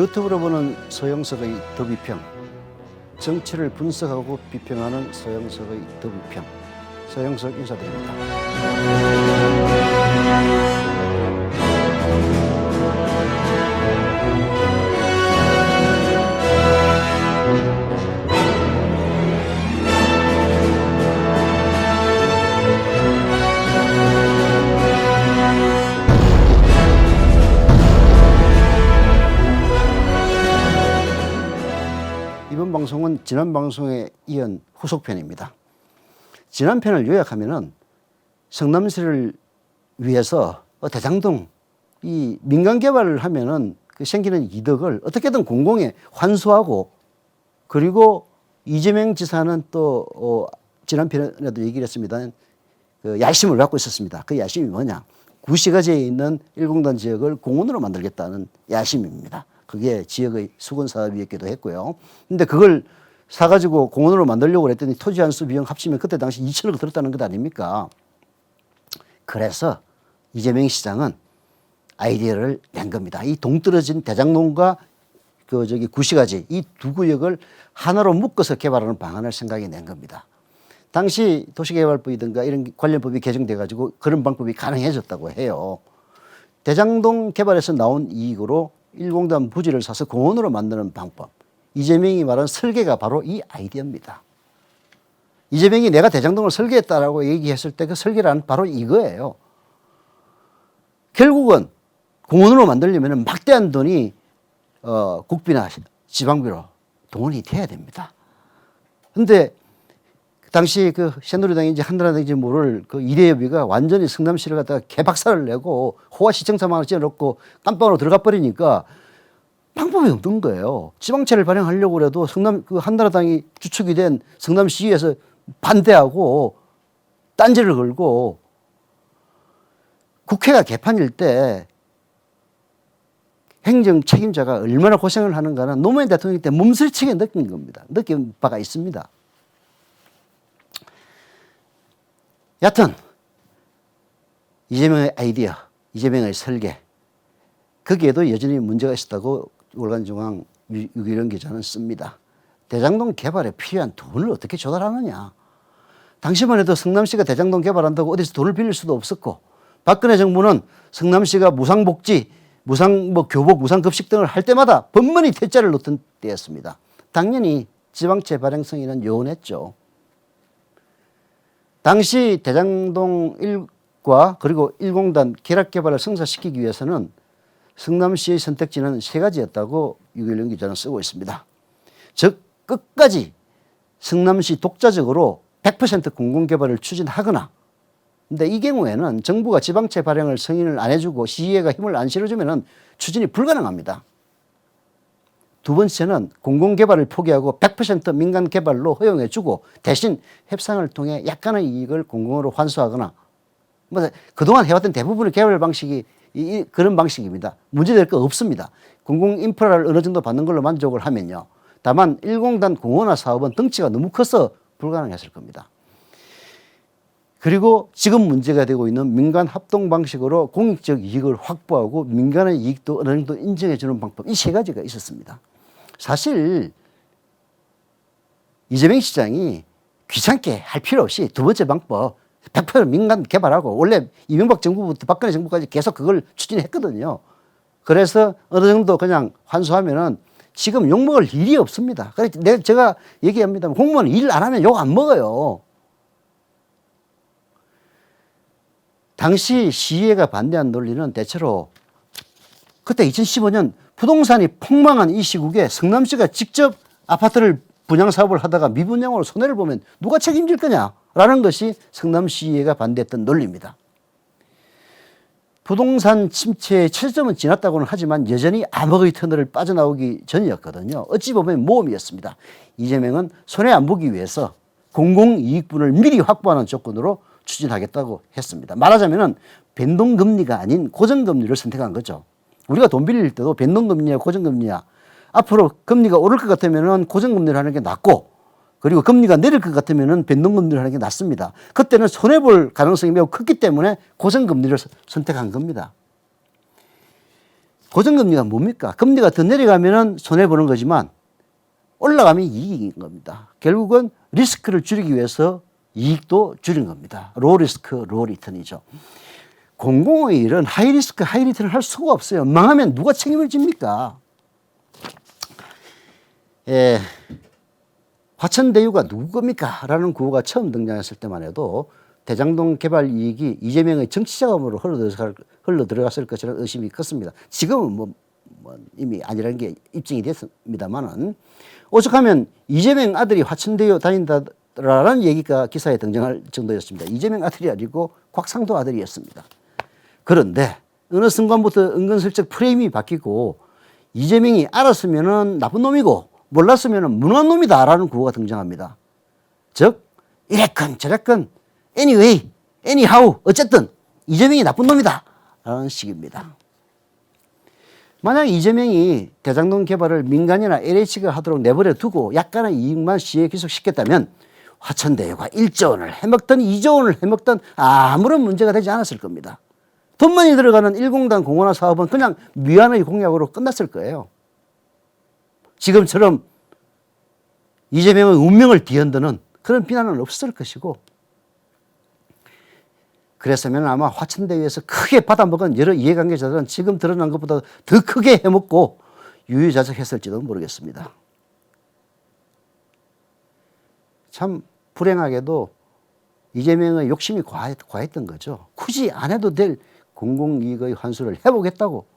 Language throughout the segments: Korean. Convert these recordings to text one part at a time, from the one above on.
유튜브로 보는 서영석의 더비평, 정치를 분석하고 비평하는 서영석의 더비평, 서영석 인사드립니다. 이번 방송은 지난 방송에 이은 후속편입니다. 지난 편을 요약하면은 성남시를 위해서 대장동 이 민간 개발을 하면은 그 생기는 이득을 어떻게든 공공에 환수하고, 그리고 이재명 지사는 또 지난 편에도 얘기를 했습니다. 그 야심을 갖고 있었습니다. 그 야심이 뭐냐? 구시가지에 있는 일공단 지역을 공원으로 만들겠다는 야심입니다. 그게 지역의 수건 사업이었기도 했고요. 근데 그걸 사가지고 공원으로 만들려고 그랬더니 토지 한수 비용 합치면 그때 당시 2천억 들었다는 것 아닙니까? 그래서 이재명 시장은 아이디어를 낸 겁니다. 이 동떨어진 대장동과 구시가지 이 두 구역을 하나로 묶어서 개발하는 방안을 생각해 낸 겁니다. 당시 도시개발법이든가 이런 관련 법이 개정돼 가지고 그런 방법이 가능해졌다고 해요. 대장동 개발에서 나온 이익으로 일공단 부지를 사서 공원으로 만드는 방법. 이재명이 말한 설계가 바로 이 아이디어입니다. 이재명이 내가 대장동을 설계했다라고 얘기했을 때 그 설계란 바로 이거예요. 결국은 공원으로 만들려면 막대한 돈이 국비나 지방비로 동원이 돼야 됩니다. 근데 당시 그 새누리당인지 한나라당인지 모를 그 이대협의가 완전히 성남시를 갖다가 개박살을 내고 호화 시청사망을 지어놓고 깜빵으로 들어가 버리니까 방법이 없는 거예요. 지방채를 발행하려고 해도 그 한나라당이 주축이 된 성남시에서 반대하고 딴지를 걸고, 국회가 개판일 때 행정 책임자가 얼마나 고생을 하는가는 노무현 대통령 때 몸살치게 느낀 겁니다. 느낀 바가 있습니다. 여하튼 이재명의 아이디어, 이재명의 설계, 거기에도 여전히 문제가 있었다고 월간중앙 유기령 기자는 씁니다. 대장동 개발에 필요한 돈을 어떻게 조달하느냐. 당시만 해도 성남시가 대장동 개발한다고 어디서 돈을 빌릴 수도 없었고, 박근혜 정부는 성남시가 무상복지, 교복, 무상급식 등을 할 때마다 번번이 퇴짜를 놓던 때였습니다. 당연히 지방채 발행성에는 요원했죠. 당시 대장동 1과 그리고 1공단 계략개발을 성사시키기 위해서는 성남시의 선택지는 세 가지였다고 유길령 기자는 쓰고 있습니다. 즉 끝까지 성남시 독자적으로 100% 공공개발을 추진하거나, 근데 이 경우에는 정부가 지방채 발행을 승인을 안 해주고 시의회가 힘을 안 실어주면 추진이 불가능합니다. 두 번째는 공공개발을 포기하고 100% 민간개발로 허용해주고 대신 협상을 통해 약간의 이익을 공공으로 환수하거나, 그동안 해왔던 대부분의 개발 방식이 그런 방식입니다. 문제될 거 없습니다. 공공인프라를 어느 정도 받는 걸로 만족을 하면요. 다만 1공단 공원화 사업은 덩치가 너무 커서 불가능했을 겁니다. 그리고 지금 문제가 되고 있는 민간 합동 방식으로 공익적 이익을 확보하고 민간의 이익도 어느 정도 인정해 주는 방법, 이 세 가지가 있었습니다. 사실 이재명 시장이 귀찮게 할 필요 없이 두 번째 방법 100% 민간 개발하고, 원래 이명박 정부부터 박근혜 정부까지 계속 그걸 추진했거든요. 그래서 어느 정도 그냥 환수하면은 지금 욕먹을 일이 없습니다. 그래서 제가 얘기합니다. 공무원 일 안 하면 욕 안 먹어요. 당시 시의회가 반대한 논리는 대체로 그때 2015년 부동산이 폭망한 이 시국에 성남시가 직접 아파트를 분양 사업을 하다가 미분양으로 손해를 보면 누가 책임질 거냐라는 것이 성남시의회가 반대했던 논리입니다. 부동산 침체의 최저점은 지났다고는 하지만 여전히 암흑의 터널을 빠져나오기 전이었거든요. 어찌 보면 모험이었습니다. 이재명은 손해 안 보기 위해서 공공이익분을 미리 확보하는 조건으로 추진하겠다고 했습니다. 말하자면 변동금리가 아닌 고정금리를 선택한 거죠. 우리가 돈 빌릴 때도 변동금리야 고정금리야, 앞으로 금리가 오를 것 같으면 고정금리를 하는 게 낫고, 그리고 금리가 내릴 것 같으면 변동금리를 하는 게 낫습니다. 그때는 손해볼 가능성이 매우 컸기 때문에 고정금리를 선택한 겁니다. 고정금리가 뭡니까? 금리가 더 내려가면은 손해보는 거지만 올라가면 이익인 겁니다. 결국은 리스크를 줄이기 위해서 이익도 줄인 겁니다. 로 리스크, 로 리턴이죠. 공공의 일은 하이 리스크, 하이 리턴을 할 수가 없어요. 망하면 누가 책임을 집니까? 예, 화천대유가 누구 겁니까? 라는 구호가 처음 등장했을 때만 해도 대장동 개발 이익이 이재명의 정치 자금으로 흘러 들어갔을 것이라는 의심이 컸습니다. 지금은 뭐 이미 아니라는 게 입증이 됐습니다만은 오죽하면 이재명 아들이 화천대유 다닌다라는 얘기가 기사에 등장할 정도였습니다. 이재명 아들이 아니고 곽상도 아들이었습니다. 그런데 어느 순간부터 은근슬쩍 프레임이 바뀌고 이재명이 알았으면은 나쁜 놈이고 몰랐으면은 무능한 놈이다라는 구호가 등장합니다. 즉 이랬건 저랬건 anyway, anyhow 어쨌든 이재명이 나쁜 놈이다 라는 식입니다. 만약 이재명이 대장동 개발을 민간이나 LH가 하도록 내버려 두고 약간의 이익만 시에 기속시켰다면 화천대유가 1조 원을 해먹든 2조 원을 해먹든 아무런 문제가 되지 않았을 겁니다. 돈 많이 들어가는 1공단 공원화 사업은 그냥 미완의 공약으로 끝났을 거예요. 지금처럼 이재명의 운명을 뒤흔드는 그런 비난은 없을 것이고 그랬으면 아마 화천대유에서 크게 받아먹은 여러 이해관계자들은 지금 드러난 것보다 더 크게 해먹고 유유자적했을지도 모르겠습니다. 참 불행하게도 이재명의 욕심이 과했던 거죠. 굳이 안 해도 될 공공이익의 환수를 해보겠다고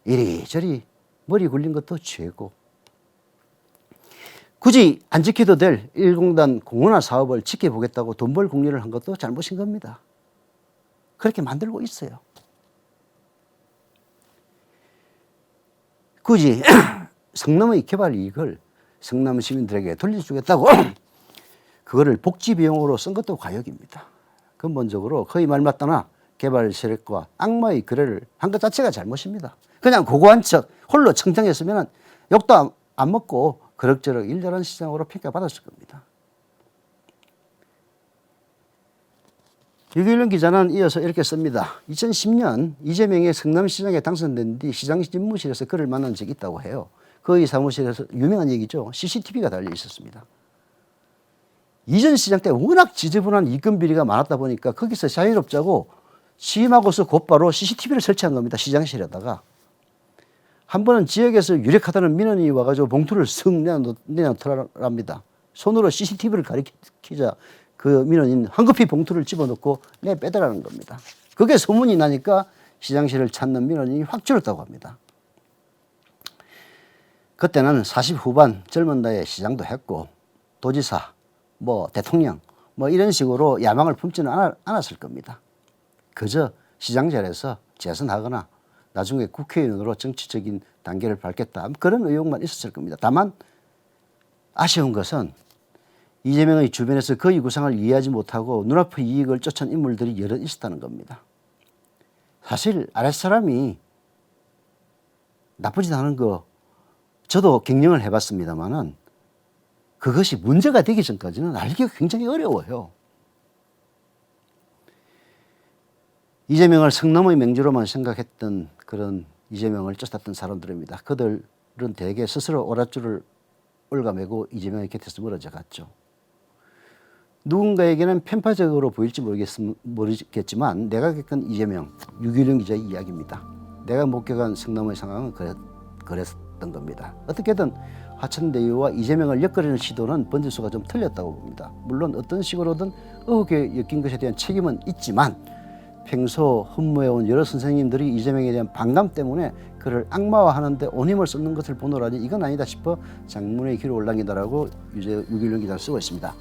이리저리 머리 굴린 것도 죄고 굳이 안 지켜도 될 1공단 공원화 사업을 지켜보겠다고 돈 벌 궁리를 한 것도 잘못인 겁니다. 그렇게 만들고 있어요. 굳이 성남의 개발 이익을 성남 시민들에게 돌려주겠다고 그거를 복지 비용으로 쓴 것도 과욕입니다. 근본적으로 거의 말 맞다나 개발 세력과 악마의 거래를 한 것 자체가 잘못입니다. 그냥 고고한 척 홀로 청정했으면 욕도 안 먹고 그럭저럭 일절한 시장으로 평가받았을 겁니다. 유기룡 기자는 이어서 이렇게 씁니다. 2010년 이재명이 성남시장에 당선된 뒤 시장 집무실에서 그를 만난 적이 있다고 해요. 그의 사무실에서 유명한 얘기죠. CCTV가 달려 있었습니다. 이전 시장 때 워낙 지저분한 이권 비리가 많았다 보니까 거기서 자유롭자고 취임하고서 곧바로 CCTV를 설치한 겁니다. 시장실에다가. 한 번은 지역에서 유력하다는 민원이 와가지고 봉투를 쓱 내놓더랍니다. 손으로 CCTV를 가리키자 그 민원인 황급히 봉투를 집어넣고 빼더라는 겁니다. 그게 소문이 나니까 시장실을 찾는 민원인이 확 줄었다고 합니다. 그때는 40 후반 젊은 나이에 시장도 했고 도지사, 대통령 이런 식으로 야망을 품지는 않았을 겁니다. 그저 시장 자리에서 재선하거나 나중에 국회의원으로 정치적인 단계를 밟겠다 그런 의욕만 있었을 겁니다. 다만 아쉬운 것은 이재명의 주변에서 그의 구상을 이해하지 못하고 눈앞의 이익을 쫓은 인물들이 여럿 있었다는 겁니다. 사실 아랫사람이 나쁘지 않은 거 저도 경영을 해봤습니다만은 그것이 문제가 되기 전까지는 알기가 굉장히 어려워요. 이재명을 성남의 맹주로만 생각했던 그런 이재명을 쫓았던 사람들입니다. 그들은 대개 스스로 오랏줄을 올가매고 이재명의 곁에서 멀어져 갔죠. 누군가에게는 편파적으로 보일지 모르겠지만 내가 겪은 이재명, 유기룡 기자의 이야기입니다. 내가 목격한 성남의 상황은 그랬던 겁니다. 어떻게든 화천대유와 이재명을 엮으려는 시도는 번지수가 좀 틀렸다고 봅니다. 물론 어떤 식으로든 의혹에 엮인 것에 대한 책임은 있지만 평소 흠모해온 여러 선생님들이 이재명에 대한 반감 때문에 그를 악마화하는데 온 힘을 쏟는 것을 보노라니 이건 아니다 싶어 장문의 귀로 올랑이다라고 유기룡 기자를 쓰고 있습니다.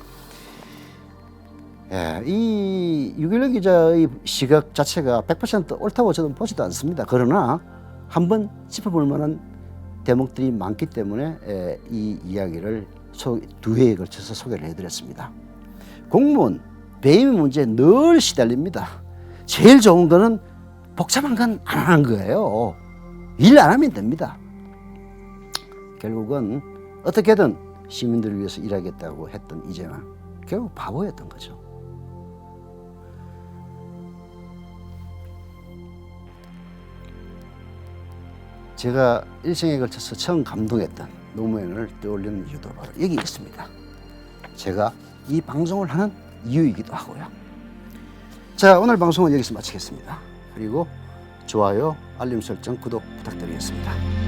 예, 이 유기룡 기자의 시각 자체가 100% 옳다고 저는 보지도 않습니다. 그러나 한번 짚어볼 만한 대목들이 많기 때문에 이 이야기를 두 회에 걸쳐서 소개를 해드렸습니다. 공무원, 배임 문제에 늘 시달립니다. 제일 좋은 거는 복잡한 건 안 하는 거예요. 일 안 하면 됩니다. 결국은 어떻게든 시민들을 위해서 일하겠다고 했던 이재명, 결국 바보였던 거죠. 제가 일생에 걸쳐서 처음 감동했던 노무현을 떠올리는 이유도 바로 여기 있습니다. 제가 이 방송을 하는 이유이기도 하고요. 자, 오늘 방송은 여기서 마치겠습니다. 그리고 좋아요, 알림 설정, 구독 부탁드리겠습니다.